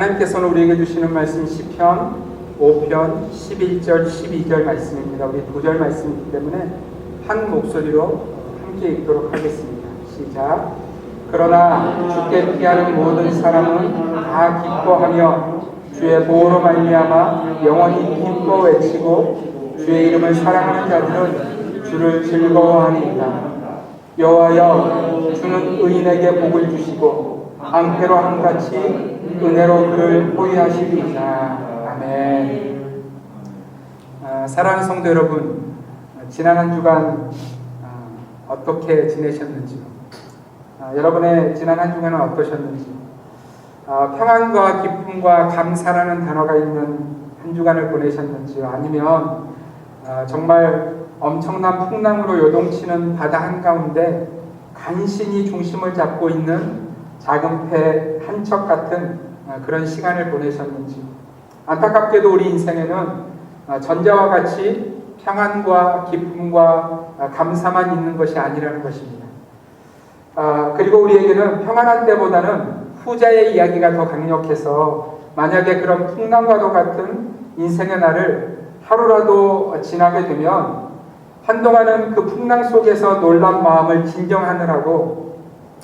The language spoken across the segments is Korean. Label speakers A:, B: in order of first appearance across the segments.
A: 하나님께서는 우리에게 주시는 말씀 시편 5편 11절 12절 말씀입니다. 우리 2절 말씀이기 때문에 한 목소리로 함께 읽도록 하겠습니다. 시작. 그러나 주께 피하는 모든 사람은 다 기뻐하며 주의 보호로 말미암아 영원히 기뻐 외치고 주의 이름을 사랑하는 자들은 주를 즐거워하니이다. 여호와여, 주는 의인에게 복을 주시고 앙패로 함같이 은혜로 그를 호위하시리이다. 아멘. 사랑하는 성도 여러분, 지난 한 주간 어떻게 지내셨는지요? 여러분의 지난 한 주간은 어떠셨는지? 평안과 기쁨과 감사라는 단어가 있는 한 주간을 보내셨는지요? 아니면 정말 엄청난 풍랑으로 요동치는 바다 한가운데 간신히 중심을 잡고 있는 작은 배 한 척 같은 그런 시간을 보내셨는지. 안타깝게도 우리 인생에는 전자와 같이 평안과 기쁨과 감사만 있는 것이 아니라는 것입니다. 그리고 우리에게는 평안한 때보다는 후자의 이야기가 더 강력해서 만약에 그런 풍랑과도 같은 인생의 날을 하루라도 지나게 되면 한동안은 그 풍랑 속에서 놀란 마음을 진정하느라고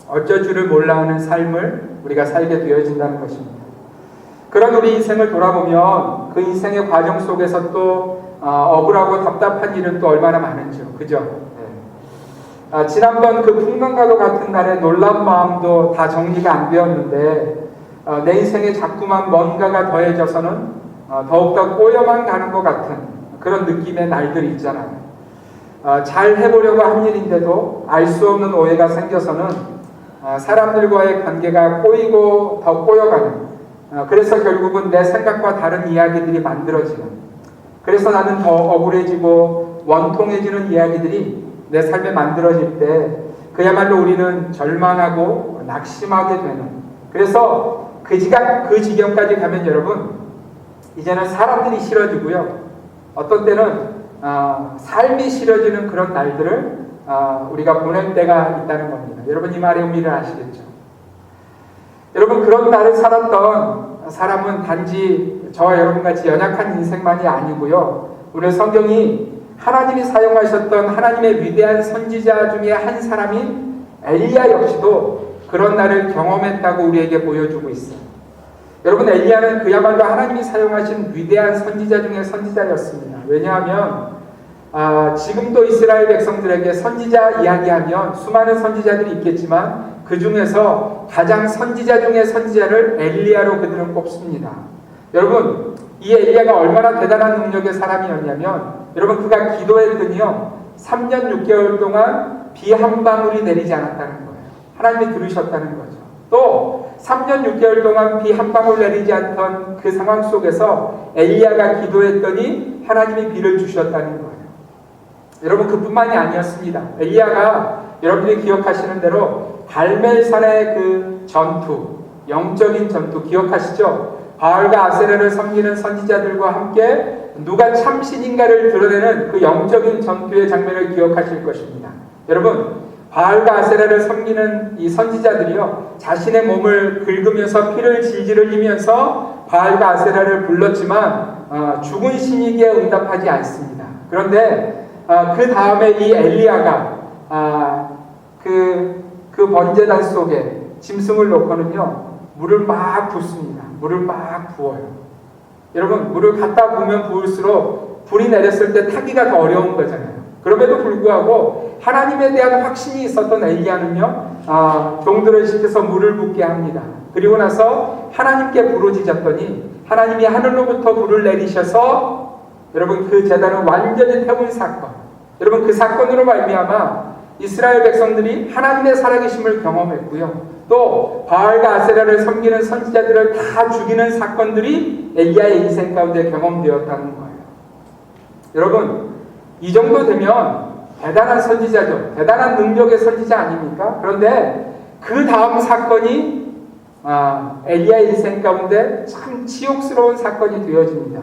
A: 어쩔 줄을 몰라하는 삶을 우리가 살게 되어진다는 것입니다. 그런 우리 인생을 돌아보면 그 인생의 과정 속에서 또 억울하고 답답한 일은 또 얼마나 많은지요. 그죠? 네. 지난번 그 풍랑과도 같은 날의 놀란 마음도 다 정리가 안 되었는데 내 인생에 자꾸만 뭔가가 더해져서는 더욱더 꼬여만 가는 것 같은 그런 느낌의 날들이 있잖아요. 잘 해보려고 한 일인데도 알 수 없는 오해가 생겨서는 사람들과의 관계가 꼬이고 더 꼬여가는, 그래서 결국은 내 생각과 다른 이야기들이 만들어지는, 그래서 나는 더 억울해지고 원통해지는 이야기들이 내 삶에 만들어질 때 그야말로 우리는 절망하고 낙심하게 되는, 그래서 그 지경까지 가면 여러분 이제는 사람들이 싫어지고요, 어떤 때는 삶이 싫어지는 그런 날들을 우리가 보낼 때가 있다는 겁니다. 여러분 이 말의 의미를 아시겠죠? 여러분 그런 날을 살았던 사람은 단지 저와 여러분같이 연약한 인생만이 아니고요, 오늘 성경이 하나님이 사용하셨던 하나님의 위대한 선지자 중에 한 사람인 엘리야 역시도 그런 날을 경험했다고 우리에게 보여주고 있어요. 여러분 엘리야는 그야말로 하나님이 사용하신 위대한 선지자 중에 선지자였습니다. 왜냐하면 지금도 이스라엘 백성들에게 선지자 이야기하면 수많은 선지자들이 있겠지만 그 중에서 가장 선지자 중에 선지자를 엘리야로 그들은 꼽습니다. 여러분 이 엘리야가 얼마나 대단한 능력의 사람이었냐면 여러분 그가 기도했더니요 3년 6개월 동안 비 한 방울이 내리지 않았다는 거예요. 하나님이 들으셨다는 거죠. 또 3년 6개월 동안 비 한 방울 내리지 않던 그 상황 속에서 엘리야가 기도했더니 하나님이 비를 주셨다는 거예요. 여러분 그뿐만이 아니었습니다. 엘리야가 여러분들이 기억하시는 대로 갈멜산의 그 전투, 영적인 전투 기억하시죠? 바알과 아세라를 섬기는 선지자들과 함께 누가 참신인가를 드러내는 그 영적인 전투의 장면을 기억하실 것입니다. 여러분 바알과 아세라를 섬기는 이 선지자들이요 자신의 몸을 긁으면서 피를 질질 흘리면서 바알과 아세라를 불렀지만 죽은 신에게 응답하지 않습니다. 그런데 그 다음에 이 엘리야가 그 번제단 속에 짐승을 놓고는요 물을 막 붓습니다. 물을 막 부어요. 여러분 물을 갖다 부으면 부을수록 불이 내렸을 때 타기가 더 어려운 거잖아요. 그럼에도 불구하고 하나님에 대한 확신이 있었던 엘리야는요 종들을 시켜서 물을 붓게 합니다. 그리고 나서 하나님께 부르짖었더니 하나님이 하늘로부터 불을 내리셔서 여러분 그 제단을 완전히 태운 사건, 여러분 그 사건으로 말미암아 이스라엘 백성들이 하나님의 살아계심을 경험했고요, 또 바알과 아세라를 섬기는 선지자들을 다 죽이는 사건들이 엘리야의 인생 가운데 경험되었다는 거예요. 여러분 이 정도 되면 대단한 선지자죠. 대단한 능력의 선지자 아닙니까? 그런데 그 다음 사건이 엘리야의 인생 가운데 참 치욕스러운 사건이 되어집니다.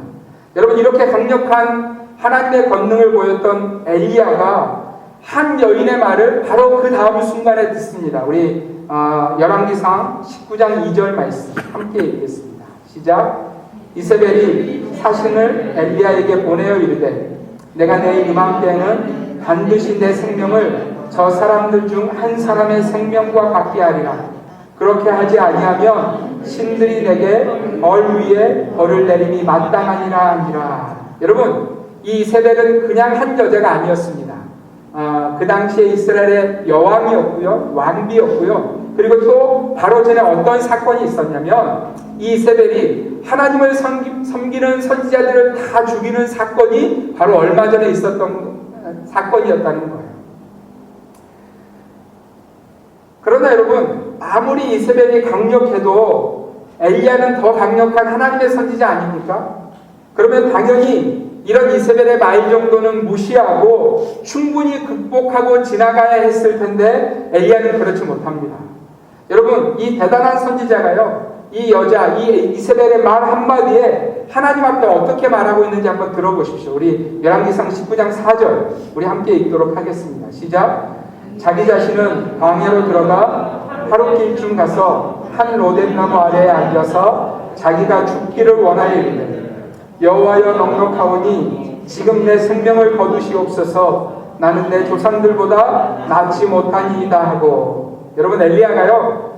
A: 여러분 이렇게 강력한 하나님의 권능을 보였던 엘리야가 한 여인의 말을 바로 그 다음 순간에 듣습니다. 우리 열왕기상 19장 2절 말씀 함께 읽겠습니다. 시작. 이세벨이 사신을 엘리야에게 보내어 이르되 내가 내일 이맘때에는 반드시 내 생명을 저 사람들 중 한 사람의 생명과 같게 하리라. 그렇게 하지 아니하면 신들이 내게 벌 위에 벌을 내림이 마땅하니라 하니라. 여러분, 이 이세벨은 그냥 한 여자가 아니었습니다. 그 당시에 이스라엘의 여왕이었고요, 왕비였고요. 그리고 또 바로 전에 어떤 사건이 있었냐면 이 이세벨이 하나님을 섬기는 선지자들을 다 죽이는 사건이 바로 얼마 전에 있었던 사건이었다는 거예요. 그러나 여러분, 아무리 이세벨이 강력해도 엘리야는 더 강력한 하나님의 선지자 아닙니까? 그러면 당연히 이런 이세벨의 말 정도는 무시하고 충분히 극복하고 지나가야 했을 텐데 엘리야는 그렇지 못합니다. 여러분, 이 대단한 선지자가요, 이 여자, 이 이세벨의 말 한마디에 하나님 앞에 어떻게 말하고 있는지 한번 들어보십시오. 우리 열왕기상 19장 4절 우리 함께 읽도록 하겠습니다. 시작. 자기 자신은 광야로 들어가 하룻길쯤 가서 한 로뎀나무 아래에 앉아서 자기가 죽기를 원하여 이르되 여호와여 넉넉하오니 지금 내 생명을 거두시옵소서. 나는 내 조상들보다 낫지 못하니이다 하고. 여러분, 엘리야가요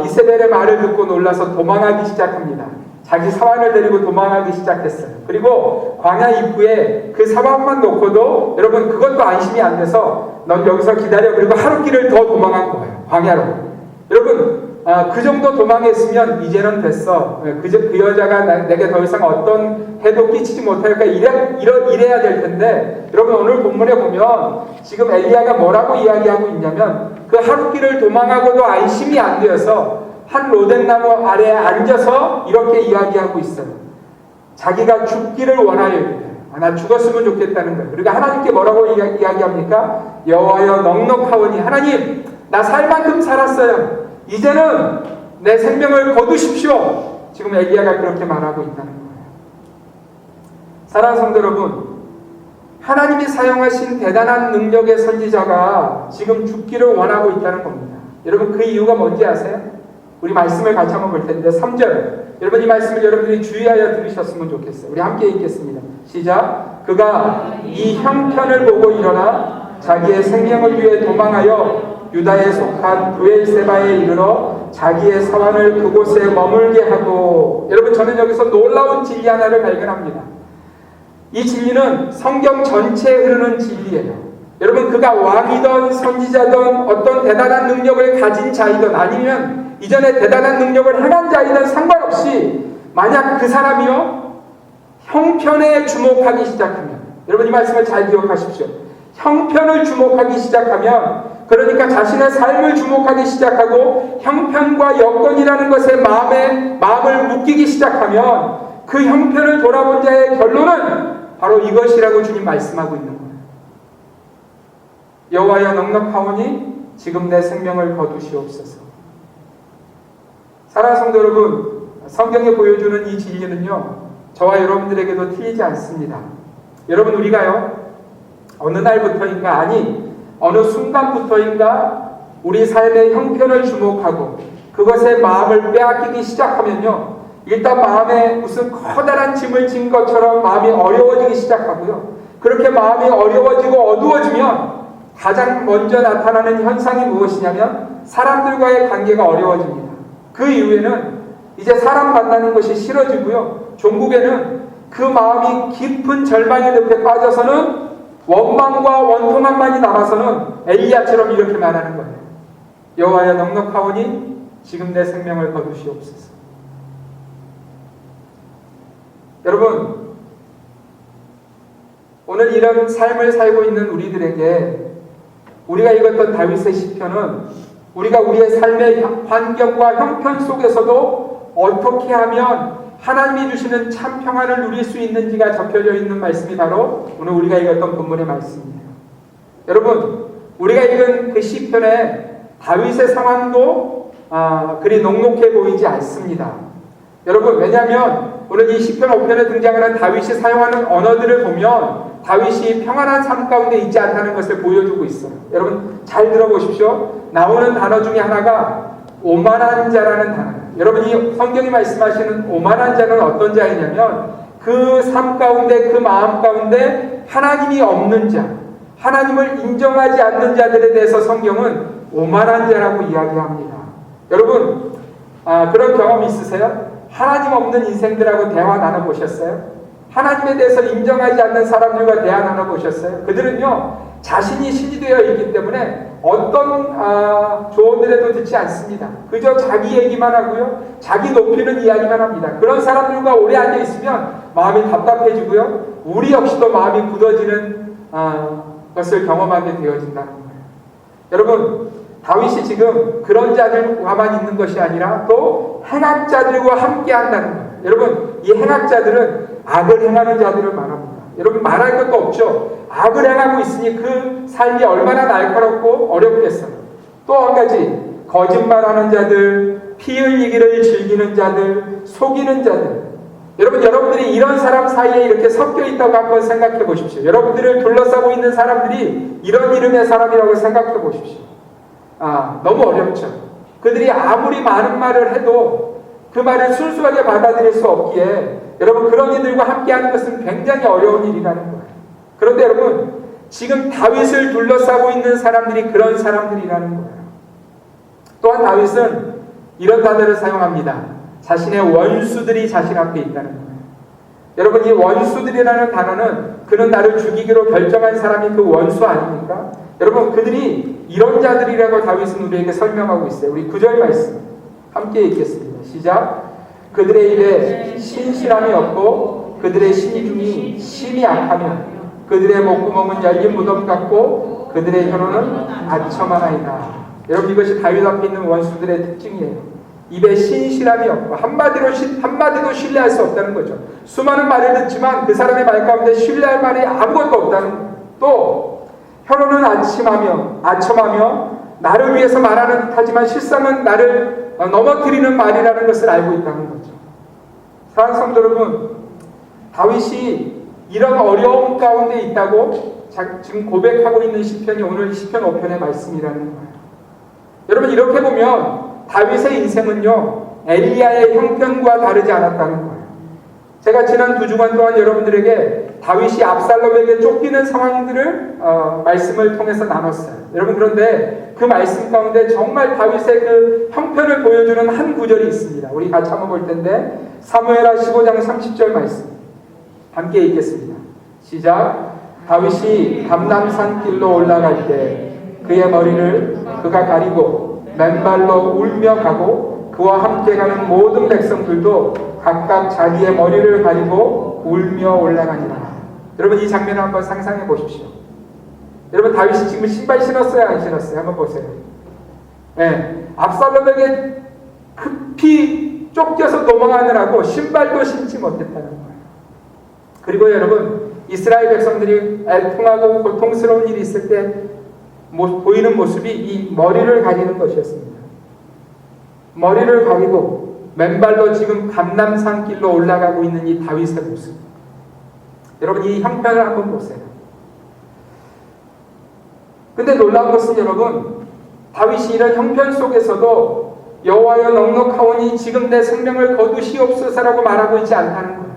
A: 이세벨의 말을 듣고 놀라서 도망하기 시작합니다. 자기 사환을 데리고 도망하기 시작했어요. 그리고 광야 입구에 그 사환만 놓고도 여러분 그것도 안심이 안 돼서 넌 여기서 기다려. 그리고 하루길을 더 도망한 거예요. 광야로. 여러분, 그 정도 도망했으면 이제는 됐어. 그 여자가 내게 더 이상 어떤 해도 끼치지 못하니까 이래야 될 텐데, 여러분 오늘 본문에 보면 지금 엘리야가 뭐라고 이야기하고 있냐면 그 하루길을 도망하고도 안심이 안 되어서 한 로뎀나무 아래에 앉아서 이렇게 이야기하고 있어요. 자기가 죽기를 원하여 나 죽었으면 좋겠다는 거예요. 그리고 하나님께 뭐라고 이야기합니까? 여호와여 넉넉하오니, 하나님 나 살 만큼 살았어요. 이제는 내 생명을 거두십시오. 지금 엘리야가 그렇게 말하고 있다는 거예요. 사랑하는 성도 여러분, 하나님이 사용하신 대단한 능력의 선지자가 지금 죽기를 원하고 있다는 겁니다. 여러분, 그 이유가 뭔지 아세요? 우리 말씀을 같이 한번 볼 텐데 3절, 여러분 이 말씀을 여러분들이 주의하여 들으셨으면 좋겠어요. 우리 함께 읽겠습니다. 시작. 그가 이 형편을 보고 일어나 자기의 생명을 위해 도망하여 유다에 속한 브엘세바에 이르러 자기의 사환을 그곳에 머물게 하고. 여러분, 저는 여기서 놀라운 진리 하나를 발견합니다. 이 진리는 성경 전체에 흐르는 진리예요. 여러분, 그가 왕이든 선지자든 어떤 대단한 능력을 가진 자이든 아니면 이전에 대단한 능력을 행한 자이든 상관없이 만약 그 사람이요 형편에 주목하기 시작하면, 여러분 이 말씀을 잘 기억하십시오. 형편을 주목하기 시작하면, 그러니까 자신의 삶을 주목하기 시작하고 형편과 여건이라는 것에 마음을 묶이기 시작하면 그 형편을 돌아본 자의 결론은 바로 이것이라고 주님 말씀하고 있는 거예요. 여호와여 넉넉하오니 지금 내 생명을 거두시옵소서. 사랑하는 성도 여러분, 성경에 보여주는 이 진리는요 저와 여러분들에게도 틀리지 않습니다. 여러분, 우리가요 어느 날부터인가, 아니 어느 순간부터인가 우리 삶의 형편을 주목하고 그것에 마음을 빼앗기기 시작하면요, 일단 마음에 무슨 커다란 짐을 진 것처럼 마음이 어려워지기 시작하고요, 그렇게 마음이 어려워지고 어두워지면 가장 먼저 나타나는 현상이 무엇이냐면 사람들과의 관계가 어려워집니다. 그 이후에는 이제 사람 만나는 것이 싫어지고요, 종국에는 그 마음이 깊은 절망의 늪에 빠져서는 원망과 원통함만이 남아서는 엘리야처럼 이렇게 말하는 거예요. 여호와여 넉넉하오니 지금 내 생명을 거두시옵소서. 여러분, 오늘 이런 삶을 살고 있는 우리들에게 우리가 읽었던 다윗의 시편은 우리가 우리의 삶의 환경과 형편 속에서도 어떻게 하면 하나님이 주시는 참 평안을 누릴 수 있는지가 적혀져 있는 말씀이 바로 오늘 우리가 읽었던 본문의 말씀이에요. 여러분, 우리가 읽은 그 시편에 다윗의 상황도 그리 녹록해 보이지 않습니다. 여러분, 왜냐하면 오늘 이 시편 5편에 등장하는 다윗이 사용하는 언어들을 보면 다윗이 평안한 삶 가운데 있지 않다는 것을 보여주고 있어요. 여러분 잘 들어보십시오. 나오는 단어 중에 하나가 오만한 자라는 단어예요. 여러분이 성경이 말씀하시는 오만한 자는 어떤 자이냐면 그 삶 가운데 그 마음 가운데 하나님이 없는 자, 하나님을 인정하지 않는 자들에 대해서 성경은 오만한 자라고 이야기합니다. 여러분 그런 경험 있으세요? 하나님 없는 인생들하고 대화 나눠보셨어요? 하나님에 대해서 인정하지 않는 사람들과 대화 나눠보셨어요? 그들은요 자신이 신이 되어 있기 때문에 어떤 조언들에도 듣지 않습니다. 그저 자기 얘기만 하고요, 자기 높이는 이야기만 합니다. 그런 사람들과 오래 앉아 있으면 마음이 답답해지고요, 우리 역시도 마음이 굳어지는 것을 경험하게 되어진다는 거예요. 여러분, 다윗이 지금 그런 자들과만 있는 것이 아니라 또 행악자들과 함께 한다는 거예요. 여러분, 이 행악자들은 악을 행하는 자들을 말합니다. 여러분, 말할 것도 없죠. 악을 행하고 있으니 그 삶이 얼마나 날카롭고 어렵겠어요. 또 한 가지, 거짓말하는 자들, 피 흘리기를 즐기는 자들, 속이는 자들. 여러분, 여러분들이 이런 사람 사이에 이렇게 섞여 있다고 한번 생각해 보십시오. 여러분들을 둘러싸고 있는 사람들이 이런 이름의 사람이라고 생각해 보십시오. 너무 어렵죠. 그들이 아무리 많은 말을 해도 그 말을 순수하게 받아들일 수 없기에 여러분, 그런 이들과 함께하는 것은 굉장히 어려운 일이라는 거예요. 그런데 여러분, 지금 다윗을 둘러싸고 있는 사람들이 그런 사람들이라는 거예요. 또한 다윗은 이런 단어를 사용합니다. 자신의 원수들이 자신 앞에 있다는 거예요. 여러분, 이 원수들이라는 단어는 그는 나를 죽이기로 결정한 사람이 그 원수 아닙니까? 여러분, 그들이 이런 자들이라고 다윗은 우리에게 설명하고 있어요. 우리 9절 말씀 함께 읽겠습니다. 시작. 그들의 입에 신실함이 없고 그들의 심중이 심히 악하며 그들의 목구멍은 열린 무덤 같고 그들의 혀로는 아첨하나이다. 여러분, 이것이 다윗 앞에 있는 원수들의 특징이에요. 입에 신실함이 없고 한마디도 신뢰할 수 없다는 거죠. 수많은 말을 듣지만 그 사람의 말 가운데 신뢰할 말이 아무것도 없다는 거예요. 또 혀로는 아첨하며 나를 위해서 말하는 듯하지만 실상은 나를 넘어뜨리는 말이라는 것을 알고 있다는 거죠. 사랑하는 성도 여러분, 다윗이 이런 어려움 가운데 있다고 지금 고백하고 있는 시편이 오늘 시편 5편의 말씀이라는 거예요. 여러분, 이렇게 보면 다윗의 인생은요 엘리야의 형편과 다르지 않았다는 거예요. 제가 지난 2주간 동안 여러분들에게 다윗이 압살롬에게 쫓기는 상황들을 말씀을 통해서 나눴어요. 여러분, 그런데 그 말씀 가운데 정말 다윗의 그 형편을 보여주는 한 구절이 있습니다. 우리 같이 한번 볼 텐데 사무엘하 15장 30절 말씀 함께 읽겠습니다. 시작. 다윗이 감람산 길로 올라갈 때 그의 머리를 그가 가리고 맨발로 울며 가고 그와 함께 가는 모든 백성들도 각각 자기의 머리를 가리고 울며 올라가니라. 여러분, 이 장면을 한번 상상해 보십시오. 여러분, 다윗이 지금 신발 신었어요, 안 신었어요? 한번 보세요. 네, 압살롬에게 급히 쫓겨서 도망하느라고 신발도 신지 못했다는 거예요. 그리고 여러분, 이스라엘 백성들이 애통하고 고통스러운 일이 있을 때 보이는 모습이 이 머리를 가리는 것이었습니다. 머리를 가리고 맨발로 지금 감람산 길로 올라가고 있는 이 다윗의 모습. 여러분, 이 형편을 한번 보세요. 근데 놀라운 것은 여러분, 다윗이 이런 형편 속에서도 여호와여 넉넉하오니 지금 내 생명을 거두시옵소서라고 말하고 있지 않다는 거예요.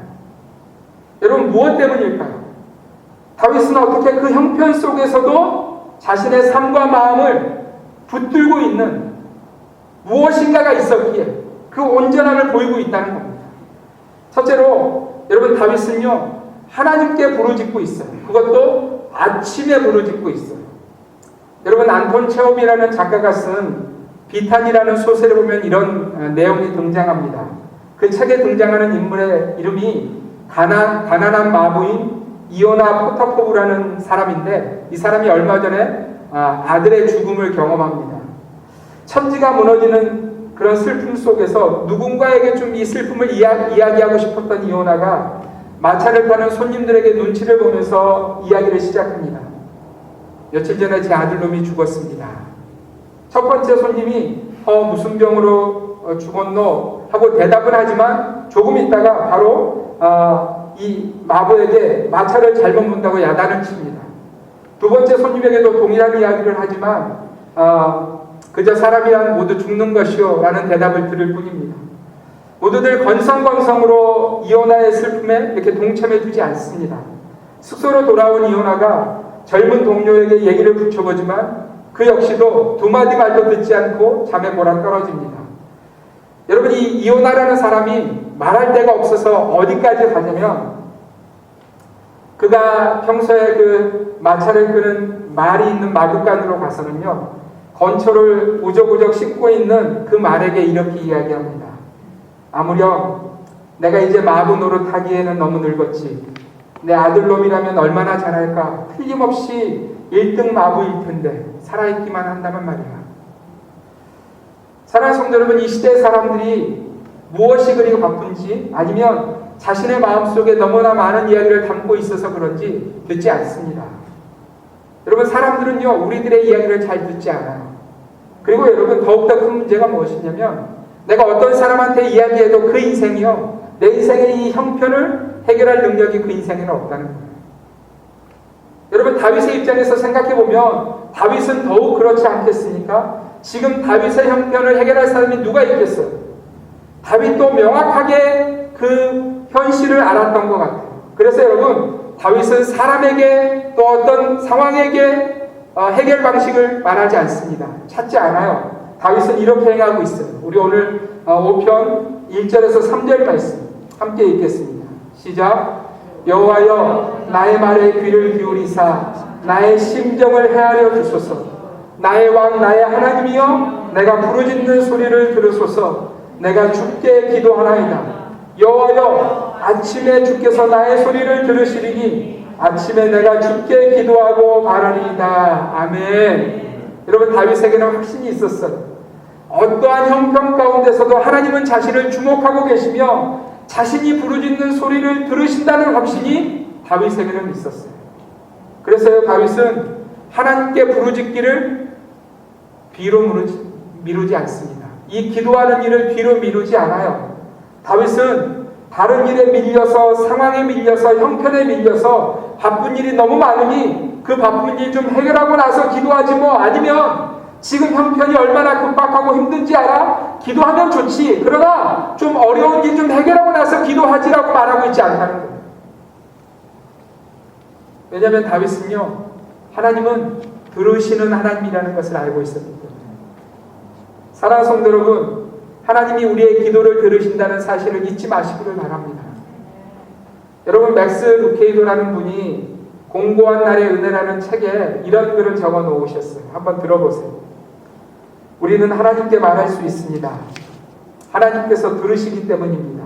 A: 여러분, 무엇 때문일까요? 다윗은 어떻게 그 형편 속에서도 자신의 삶과 마음을 붙들고 있는 무엇인가가 있었기에 그 온전함을 보이고 있다는 겁니다. 첫째로 여러분, 다윗은요 하나님께 부르짖고 있어요. 그것도 아침에 부르짖고 있어요. 여러분, 안톤 체홉이라는 작가가 쓴 비탄이라는 소설을 보면 이런 내용이 등장합니다. 그 책에 등장하는 인물의 이름이 가난한 마부인 이오나 포타포브라는 사람인데, 이 사람이 얼마 전에 아들의 죽음을 경험합니다. 천지가 무너지는 그런 슬픔 속에서 누군가에게 좀 이 슬픔을 이야기하고 싶었던 이오나가 마차를 타는 손님들에게 눈치를 보면서 이야기를 시작합니다. 며칠 전에 제 아들놈이 죽었습니다. 첫 번째 손님이 무슨 병으로 죽었노? 하고 대답을 하지만 조금 있다가 바로 이 마부에게 마차를 잘못 문다고 야단을 칩니다. 두 번째 손님에게도 동일한 이야기를 하지만 그저 사람이란 모두 죽는 것이요 라는 대답을 들을 뿐입니다. 모두들 건성건성으로 이오나의 슬픔에 이렇게 동참해 주지 않습니다. 숙소로 돌아온 이오나가 젊은 동료에게 얘기를 붙여보지만 그 역시도 두 마디 말도 듣지 않고 잠에 몰아 떨어집니다. 여러분, 이 이오나라는 사람이 말할 데가 없어서 어디까지 가냐면 그가 평소에 그 마차를 끄는 말이 있는 마구간으로 가서는요, 건초를 우적우적 씻고 있는 그 말에게 이렇게 이야기합니다. 아무렴 내가 이제 마부 노릇하기에는 너무 늙었지. 내 아들놈이라면 얼마나 잘할까. 틀림없이 1등 마부일 텐데 살아있기만 한다면 말이야. 사랑하는 성도 여러분, 이 시대 사람들이 무엇이 그리 바쁜지 아니면 자신의 마음속에 너무나 많은 이야기를 담고 있어서 그런지 듣지 않습니다. 여러분, 사람들은요 우리들의 이야기를 잘 듣지 않아요. 그리고 여러분, 더욱더 큰 문제가 무엇이냐면 내가 어떤 사람한테 이야기해도 그 인생이요 내 인생의 이 형편을 해결할 능력이 그 인생에는 없다는 거예요. 여러분, 다윗의 입장에서 생각해보면 다윗은 더욱 그렇지 않겠습니까? 지금 다윗의 형편을 해결할 사람이 누가 있겠어요? 다윗도 명확하게 그 현실을 알았던 것 같아요. 그래서 여러분, 다윗은 사람에게 또 어떤 상황에게 해결 방식을 말하지 않습니다. 찾지 않아요. 다윗은 이렇게 행하고 있어요. 우리 오늘 5편 1절에서 3절 말씀 함께 읽겠습니다. 시작. 여호와여 나의 말에 귀를 기울이사 나의 심정을 헤아려 주소서. 나의 왕 나의 하나님이여 내가 부르짖는 소리를 들으소서. 내가 주께 기도하나이다. 여호와여 아침에 주께서 나의 소리를 들으시리니 아침에 내가 주께 기도하고 바라리이다. 아멘. 여러분, 다윗에게는 확신이 있었어요. 어떠한 형편 가운데서도 하나님은 자신을 주목하고 계시며 자신이 부르짖는 소리를 들으신다는 확신이 다윗에게는 있었어요. 그래서 다윗은 하나님께 부르짖기를 뒤로 미루지 않습니다. 이 기도하는 일을 뒤로 미루지 않아요. 다윗은 다른 일에 밀려서, 상황에 밀려서, 형편에 밀려서 바쁜 일이 너무 많으니 그 바쁜 일 좀 해결하고 나서 기도하지 뭐. 아니면 지금 형편이 얼마나 급박하고 힘든지 알아? 기도하면 좋지. 그러나 좀 어려운 일 좀 해결하고 나서 기도하지라고 말하고 있지 않다는 거예요. 왜냐하면 다윗은요, 하나님은 들으시는 하나님이라는 것을 알고 있었기 때문에. 사랑하는 성도 여러분, 하나님이 우리의 기도를 들으신다는 사실을 잊지 마시기를 바랍니다. 여러분, 맥스 루케이도라는 분이 공고한 날의 은혜라는 책에 이런 글을 적어 놓으셨어요. 한번 들어보세요. 우리는 하나님께 말할 수 있습니다. 하나님께서 들으시기 때문입니다.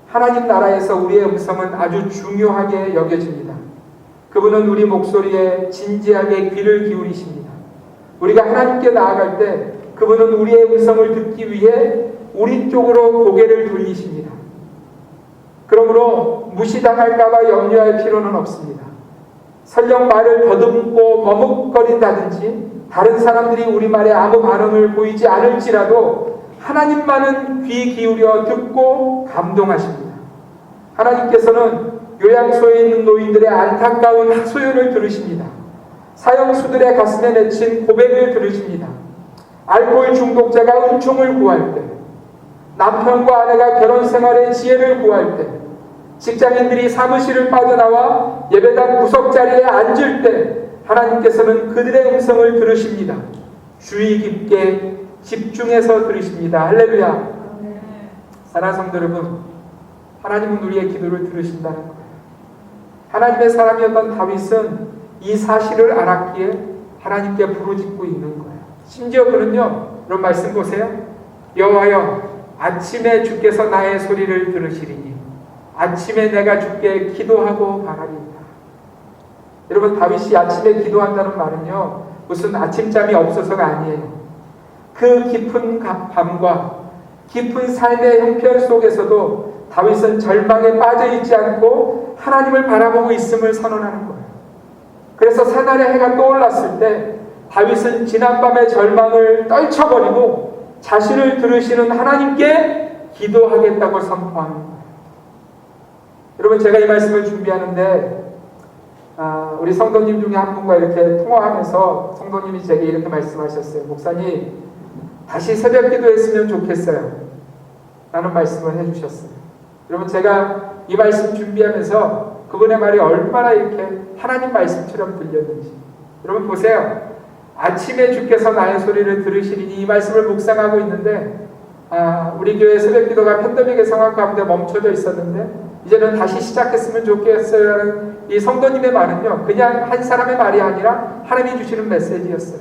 A: 하나님 나라에서 우리의 음성은 아주 중요하게 여겨집니다. 그분은 우리 목소리에 진지하게 귀를 기울이십니다. 우리가 하나님께 나아갈 때 그분은 우리의 음성을 듣기 위해 우리 쪽으로 고개를 돌리십니다. 그러므로 무시당할까봐 염려할 필요는 없습니다. 설령 말을 더듬고 머뭇거린다든지 다른 사람들이 우리 말에 아무 반응을 보이지 않을지라도 하나님만은 귀 기울여 듣고 감동하십니다. 하나님께서는 요양소에 있는 노인들의 안타까운 하소연을 들으십니다. 사형수들의 가슴에 맺힌 고백을 들으십니다. 알코올 중독자가 은총을 구할 때, 남편과 아내가 결혼 생활의 지혜를 구할 때, 직장인들이 사무실을 빠져나와 예배당 구석자리에 앉을 때 하나님께서는 그들의 음성을 들으십니다. 주의 깊게 집중해서 들으십니다. 할렐루야. 사랑하는 성도 여러분, 하나님은 우리의 기도를 들으신다는 거예요. 하나님의 사람이었던 다윗은 이 사실을 알았기에 하나님께 부르짖고 있는 거예요. 심지어 그는요, 이런 말씀 보세요. 여호와여 아침에 주께서 나의 소리를 들으시리니 아침에 내가 주께 기도하고 바라리이다. 여러분, 다윗이 아침에 기도한다는 말은요, 무슨 아침잠이 없어서가 아니에요. 그 깊은 밤과 깊은 삶의 형편 속에서도 다윗은 절망에 빠져있지 않고 하나님을 바라보고 있음을 선언하는 거예요. 그래서 새날의 해가 떠올랐을 때 다윗은 지난밤의 절망을 떨쳐버리고 자신을 들으시는 하나님께 기도하겠다고 선포하는 거예요. 여러분, 제가 이 말씀을 준비하는데 우리 성도님 중에 한 분과 이렇게 통화하면서 성도님이 제게 이렇게 말씀하셨어요. 목사님, 다시 새벽 기도했으면 좋겠어요 라는 말씀을 해주셨어요. 여러분, 제가 이 말씀 준비하면서 그분의 말이 얼마나 이렇게 하나님 말씀처럼 들렸는지 여러분 보세요. 아침에 주께서 나의 소리를 들으시리니 이 말씀을 묵상하고 있는데 우리 교회 새벽 기도가 팬데믹의 상황 가운데 멈춰져 있었는데 이제는 다시 시작했으면 좋겠어요 라는 이 성도님의 말은요, 그냥 한 사람의 말이 아니라 하나님이 주시는 메시지였어요.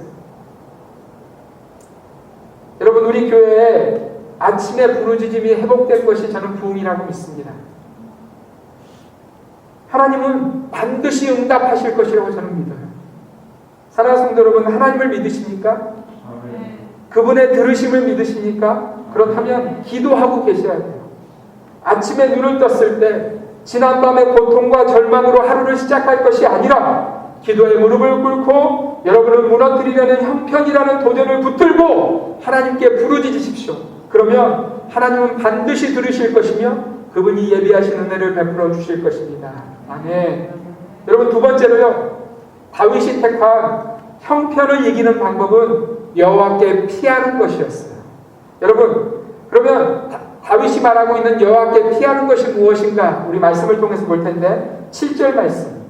A: 여러분, 우리 교회에 아침에 부르짖음이 회복된 것이 저는 부흥이라고 믿습니다. 하나님은 반드시 응답하실 것이라고 저는 믿어요. 사랑하는 성도 여러분, 하나님을 믿으십니까? 그분의 들으심을 믿으십니까? 그렇다면 기도하고 계셔야 돼요. 아침에 눈을 떴을 때 지난밤의 고통과 절망으로 하루를 시작할 것이 아니라 기도의 무릎을 꿇고 여러분을 무너뜨리려는 형편이라는 도전을 붙들고 하나님께 부르짖으십시오. 그러면 하나님은 반드시 들으실 것이며 그분이 예비하신 은혜를 베풀어 주실 것입니다. 아멘. 여러분, 두 번째로요, 다윗이 택한 형편을 이기는 방법은 여호와께 피하는 것이었어요. 여러분, 그러면 다윗이 말하고 있는 여호와께 피하는 것이 무엇인가 우리 말씀을 통해서 볼 텐데 7절 말씀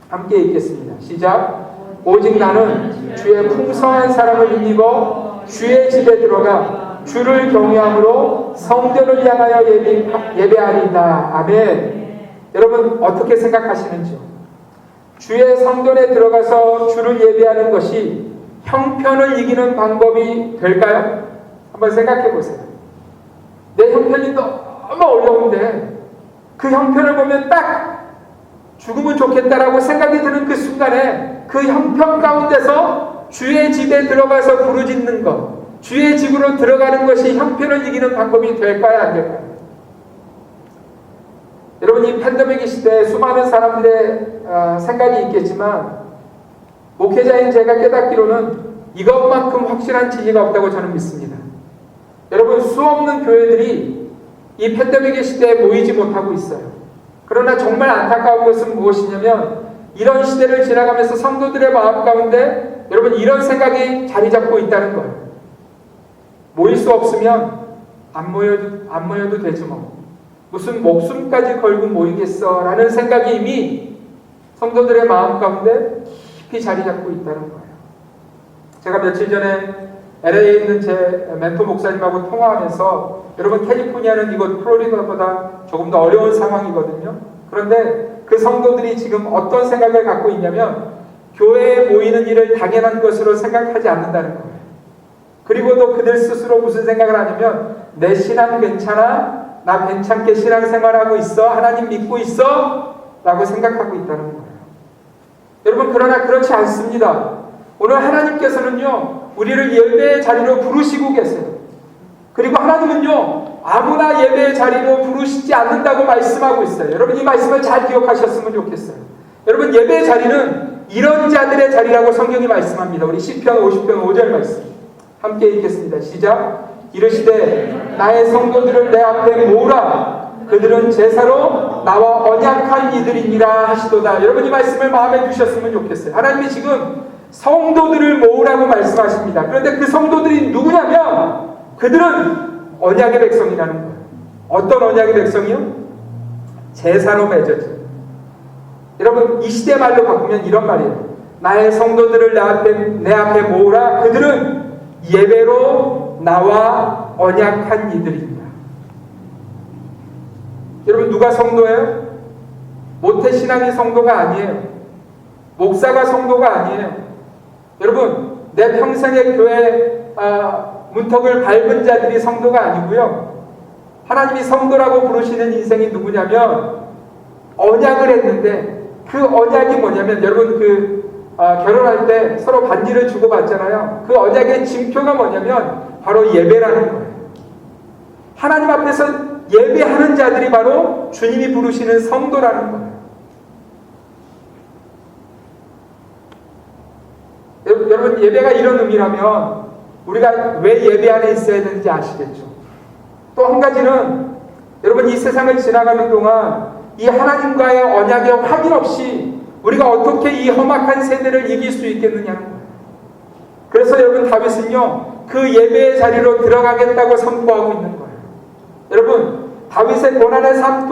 A: 함께 읽겠습니다. 시작. 오직 나는 주의 풍성한 사랑을 힘입어 주의 집에 들어가 주를 경외함으로 성전을 향하여 예배하리이다. 아멘. 여러분, 어떻게 생각하시는지요? 주의 성전에 들어가서 주를 예배하는 것이 형편을 이기는 방법이 될까요? 한번 생각해 보세요. 내 형편이 너무 어려운데 그 형편을 보면 딱 죽으면 좋겠다라고 생각이 드는 그 순간에 그 형편 가운데서 주의 집에 들어가서 부르짖는 것, 주의 집으로 들어가는 것이 형편을 이기는 방법이 될까요? 안 될까요? 여러분, 이 팬데믹 시대에 수많은 사람들의 생각이 있겠지만 목회자인 제가 깨닫기로는 이것만큼 확실한 진리가 없다고 저는 믿습니다. 여러분, 수없는 교회들이 이 팬데믹 시대에 모이지 못하고 있어요. 그러나 정말 안타까운 것은 무엇이냐면 이런 시대를 지나가면서 성도들의 마음 가운데 여러분 이런 생각이 자리 잡고 있다는 거예요. 모일 수 없으면 안 모여도 되지 뭐. 무슨 목숨까지 걸고 모이겠어 라는 생각이 이미 성도들의 마음 가운데 깊이 자리 잡고 있다는 거예요. 제가 며칠 전에 LA에 있는 제 멘토 목사님하고 통화하면서 여러분, 캘리포니아는 이곳 플로리다보다 조금 더 어려운 상황이거든요. 그런데 그 성도들이 지금 어떤 생각을 갖고 있냐면 교회에 모이는 일을 당연한 것으로 생각하지 않는다는 거예요. 그리고도 그들 스스로 무슨 생각을 하냐면 내 신앙 괜찮아? 나 괜찮게 신앙생활하고 있어? 하나님 믿고 있어? 라고 생각하고 있다는 거예요. 여러분, 그러나 그렇지 않습니다. 오늘 하나님께서는요, 우리를 예배의 자리로 부르시고 계세요. 그리고 하나님은요, 아무나 예배의 자리로 부르시지 않는다고 말씀하고 있어요. 여러분, 이 말씀을 잘 기억하셨으면 좋겠어요. 여러분, 예배의 자리는 이런 자들의 자리라고 성경이 말씀합니다. 우리 시편 50편 5절 말씀 함께 읽겠습니다. 시작. 이르시되 나의 성도들을 내 앞에 모으라. 그들은 제사로 나와 언약한 이들이니라 하시도다. 여러분, 이 말씀을 마음에 두셨으면 좋겠어요. 하나님이 지금 성도들을 모으라고 말씀하십니다. 그런데 그 성도들이 누구냐면 그들은 언약의 백성이라는 거예요. 어떤 언약의 백성이요? 제사로 맺어진. 여러분, 이 시대 말로 바꾸면 이런 말이에요. 나의 성도들을 내 앞에 모으라. 그들은 예배로 나와 언약한 이들입니다. 여러분, 누가 성도예요? 모태신앙이 성도가 아니에요. 목사가 성도가 아니에요. 여러분, 내 평생의 교회 문턱을 밟은 자들이 성도가 아니고요. 하나님이 성도라고 부르시는 인생이 누구냐면 언약을 했는데 그 언약이 뭐냐면 여러분 결혼할 때 서로 반지를 주고받잖아요. 그 언약의 징표가 뭐냐면 바로 예배라는 거예요. 하나님 앞에서 예배하는 자들이 바로 주님이 부르시는 성도라는 거예요. 여러분, 예배가 이런 의미라면 우리가 왜 예배 안에 있어야 되는지 아시겠죠? 또 한 가지는 여러분, 이 세상을 지나가는 동안 이 하나님과의 언약의 확인 없이 우리가 어떻게 이 험악한 세대를 이길 수 있겠느냐는 거예요. 그래서 여러분, 다윗은요 그 예배의 자리로 들어가겠다고 선포하고 있는 거예요. 여러분, 다윗의 고난의 삶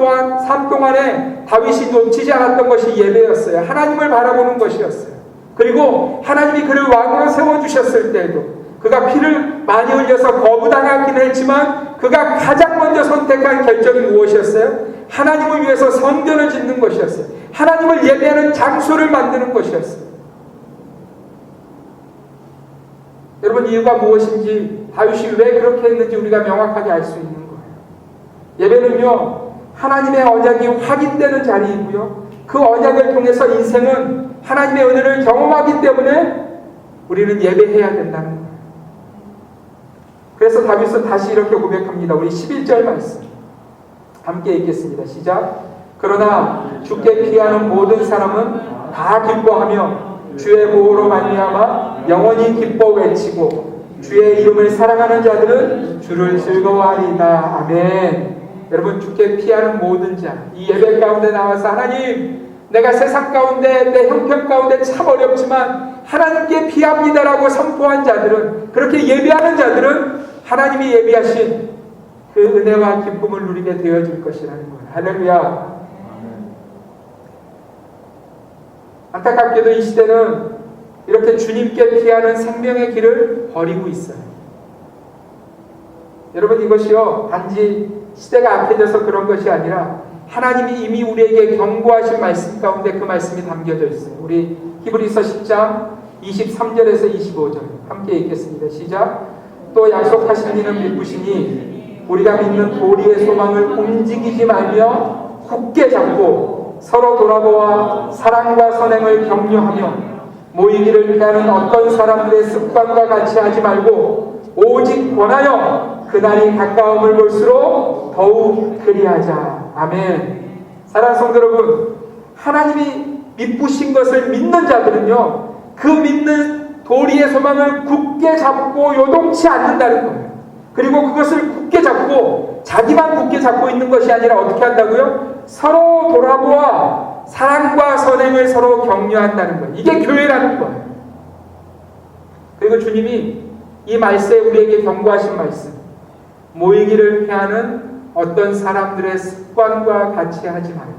A: 동안에 다윗이 놓치지 않았던 것이 예배였어요. 하나님을 바라보는 것이었어요. 그리고 하나님이 그를 왕으로 세워주셨을 때에도 그가 피를 많이 흘려서 거부당하긴 했지만 그가 가장 먼저 선택한 결정이 무엇이었어요? 하나님을 위해서 성전을 짓는 것이었어요. 하나님을 예배하는 장소를 만드는 것이었어요. 여러분, 이유가 무엇인지, 다윗이 왜 그렇게 했는지 우리가 명확하게 알 수 있는 거예요. 예배는요, 하나님의 언약이 확인되는 자리이고요, 그 언약을 통해서 인생은 하나님의 은혜를 경험하기 때문에 우리는 예배해야 된다는 거예요. 그래서 다윗은 다시 이렇게 고백합니다. 우리 11절 말씀 함께 읽겠습니다. 시작. 그러나 주께 피하는 모든 사람은 다 기뻐하며 주의 보호로 말미암아 영원히 기뻐 외치고 주의 이름을 사랑하는 자들은 주를 즐거워하리이다. 아멘. 여러분, 주께 피하는 모든 자, 이 예배 가운데 나와서 하나님, 내가 세상 가운데 내 형편 가운데 참 어렵지만 하나님께 피합니다라고 선포한 자들은, 그렇게 예배하는 자들은 하나님이 예비하신 그 은혜와 기쁨을 누리게 되어질 것이라는 거예요. 할렐루야. 안타깝게도 이 시대는 이렇게 주님께 피하는 생명의 길을 버리고 있어요. 여러분, 이것이요, 단지 시대가 악해져서 그런 것이 아니라 하나님이 이미 우리에게 경고하신 말씀 가운데 그 말씀이 담겨져 있어요. 우리 히브리서 10장 23절에서 25절 함께 읽겠습니다. 시작. 또 약속하신 이는 믿으시니 우리가 믿는 도리의 소망을 움직이지 말며 굳게 잡고 서로 돌아보아 사랑과 선행을 격려하며 모이기를 피하는 어떤 사람들의 습관과 같이 하지 말고 오직 권하여 그날이 가까움을 볼수록 더욱 그리하자. 아멘. 사랑하는 성도 여러분, 하나님이 믿으신 것을 믿는 자들은요, 그 믿는 도리의 소망을 굳게 잡고 요동치 않는다는 거예요. 그리고 그것을 굳게 잡고 자기만 굳게 잡고 있는 것이 아니라 어떻게 한다고요? 서로 돌아보아 사랑과 선행을 서로 격려한다는 거예요. 이게 교회라는 거예요. 그리고 주님이 이 말씀에 우리에게 경고하신 말씀, 모이기를 피하는 어떤 사람들의 습관과 같이 하지 말고.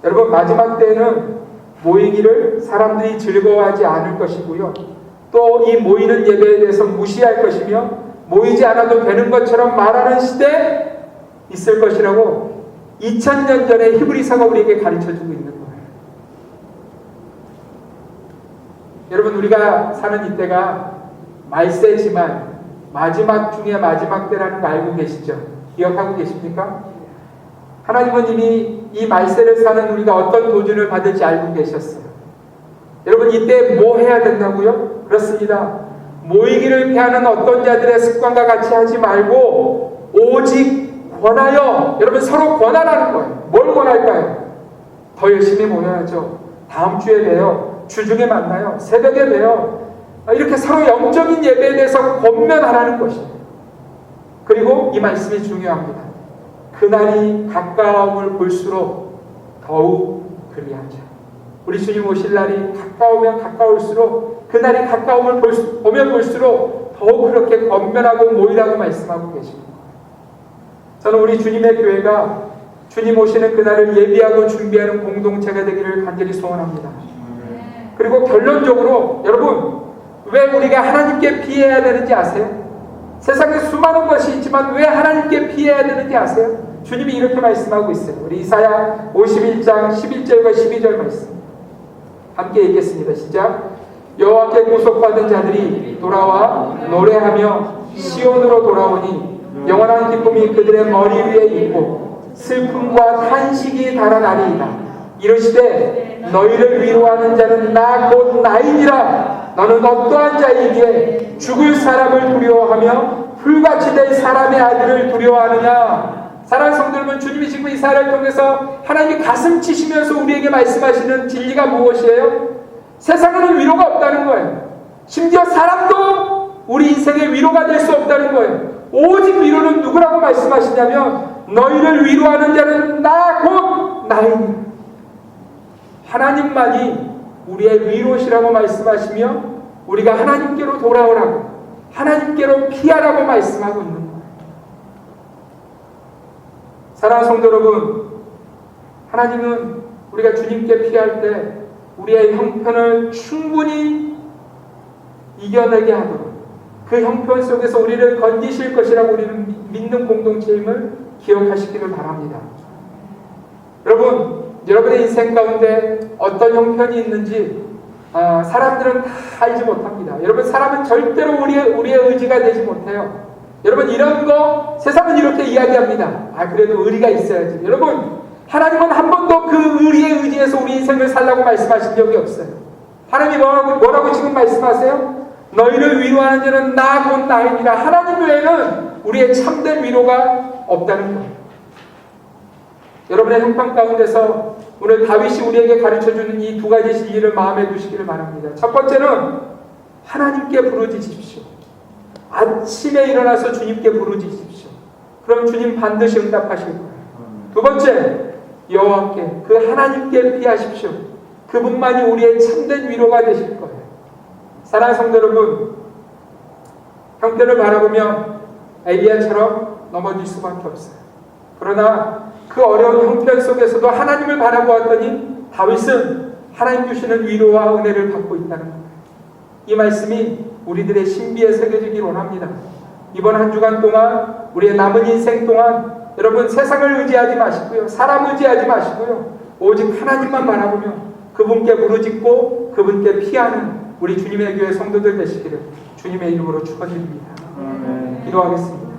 A: 여러분, 마지막 때에는 모이기를 사람들이 즐거워하지 않을 것이고요, 또 이 모이는 예배에 대해서 무시할 것이며 모이지 않아도 되는 것처럼 말하는 시대에 있을 것이라고 2000년 전에 히브리서가 우리에게 가르쳐주고 있는 거예요. 여러분, 우리가 사는 이때가 말세지만 마지막 중에 마지막 때라는 거 알고 계시죠? 기억하고 계십니까? 하나님은 이미 이 말세를 사는 우리가 어떤 도전을 받을지 알고 계셨어요. 여러분, 이때 뭐 해야 된다고요? 그렇습니다. 모이기를 피하는 어떤 자들의 습관과 같이 하지 말고 오직 권하여, 여러분, 서로 권하라는 거예요. 뭘 권할까요? 더 열심히 모여야죠. 다음 주에 봬요. 주중에 만나요. 새벽에 봬요. 이렇게 서로 영적인 예배에 대해서 권면하라는 것이에요. 그리고 이 말씀이 중요합니다. 그날이 가까움을 볼수록 더욱 그리하자. 우리 주님 오실 날이 가까우면 가까울수록, 그날이 가까움을 보면 볼수록 더욱 그렇게 권면하고 모이라고 말씀하고 계십니다. 저는 우리 주님의 교회가 주님 오시는 그날을 예비하고 준비하는 공동체가 되기를 간절히 소원합니다. 그리고 결론적으로, 여러분, 왜 우리가 하나님께 피해야 되는지 아세요? 세상에 수많은 것이 있지만 왜 하나님께 피해야 되는지 아세요? 주님이 이렇게 말씀하고 있어요. 우리 이사야 51장 11절과 12절 말씀 함께 읽겠습니다. 시작. 여호와께 구속받은 자들이 돌아와 노래하며 시온으로 돌아오니 영원한 기쁨이 그들의 머리 위에 있고 슬픔과 탄식이 달아나리이다. 이르시되 너희를 위로하는 자는 나 곧 나이니라. 너는 어떠한 자이기에 죽을 사람을 두려워하며 불같이 될 사람의 아들을 두려워하느냐. 사랑하는 성도 여러분, 주님이 지금 이사야를 통해서 하나님이 가슴 치시면서 우리에게 말씀하시는 진리가 무엇이에요? 세상에는 위로가 없다는 거예요. 심지어 사람도 우리 인생의 위로가 될 수 없다는 거예요. 오직 위로는 누구라고 말씀하시냐면 너희를 위로하는 자는 나 곧 나이니. 하나님만이 우리의 위로시라고 말씀하시며 우리가 하나님께로 돌아오라고, 하나님께로 피하라고 말씀하고 있는 거예요. 사랑하는 성도 여러분, 하나님은 우리가 주님께 피할 때 우리의 형편을 충분히 이겨내게 하도록 그 형편 속에서 우리를 건지실 것이라고 우리는 믿는 공동체임을 기억하시기를 바랍니다. 여러분, 여러분의 인생 가운데 어떤 형편이 있는지 사람들은 다 알지 못합니다. 여러분, 사람은 절대로 우리의 의지가 되지 못해요. 여러분, 이런 거 세상은 이렇게 이야기합니다. 그래도 의리가 있어야지. 여러분, 하나님은 한 번도 그 의리에 의지해서 우리 인생을 살라고 말씀하신 적이 없어요. 하나님이 뭐라고 지금 말씀하세요? 너희를 위로하는 자는 나 곧 나이니라. 하나님 외에는 우리의 참된 위로가 없다는 거예요. 여러분의 형편 가운데서 오늘 다윗이 우리에게 가르쳐주는 이 두 가지 진리를 마음에 두시기를 바랍니다. 첫 번째는 하나님께 부르짖으십시오. 아침에 일어나서 주님께 부르짖으십시오. 그럼 주님 반드시 응답하실 거예요. 두 번째, 여호와께, 그 하나님께 피하십시오. 그분만이 우리의 참된 위로가 되실 거예요. 사랑하는 성도 여러분, 형편을 바라보면 엘리야처럼 넘어질 수밖에 없어요. 그러나 그 어려운 형편 속에서도 하나님을 바라보았더니 다윗은 하나님 주시는 위로와 은혜를 받고 있다는 거예요. 이 말씀이 우리들의 신비에 새겨지길 원합니다. 이번 한 주간 동안, 우리의 남은 인생 동안 여러분, 세상을 의지하지 마시고요, 사람 의지하지 마시고요, 오직 하나님만 바라보며 그분께 부르짖고 그분께 피하는 우리 주님의 교회 성도들 되시기를 주님의 이름으로 축원드립니다. 기도하겠습니다.